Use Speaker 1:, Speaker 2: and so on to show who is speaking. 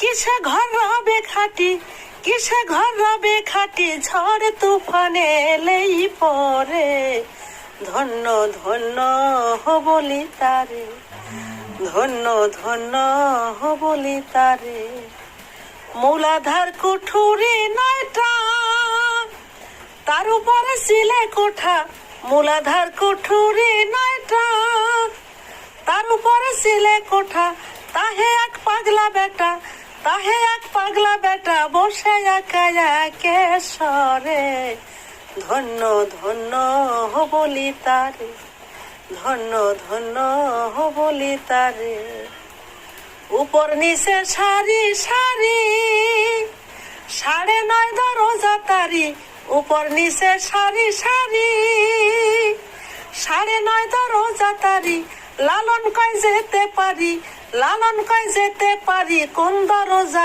Speaker 1: কিসে ঘর রবে খাটি, কিসে ঘর রবে খাটি, ঝড় তুফানে এলেই পরে। ধন্য ধন্য বলি তারে, ধন্য ধন্য বলি তারে। মূলাধার কুঠুরি নয়টা, তার উপরে সিলে কোঠা। মূলাধার কুঠুরি নয়টা, তার উপরে সিলে কোঠা। তাহে এক পাগলা বেটা, তাহে এক পাগলা বেটা, বসে একা একে সরে। ধন্য ধন্য বলি তারে, ধন্য ধন্য বলি তারে। উপর নিচে সারি সারি, 9:30 দরজা তারি। উপর নিচে সারি সারি, 9:30 দরজা তারি। লালন কয় যেতে পারি, লালন কয় যেতে পারি, কোন দরজা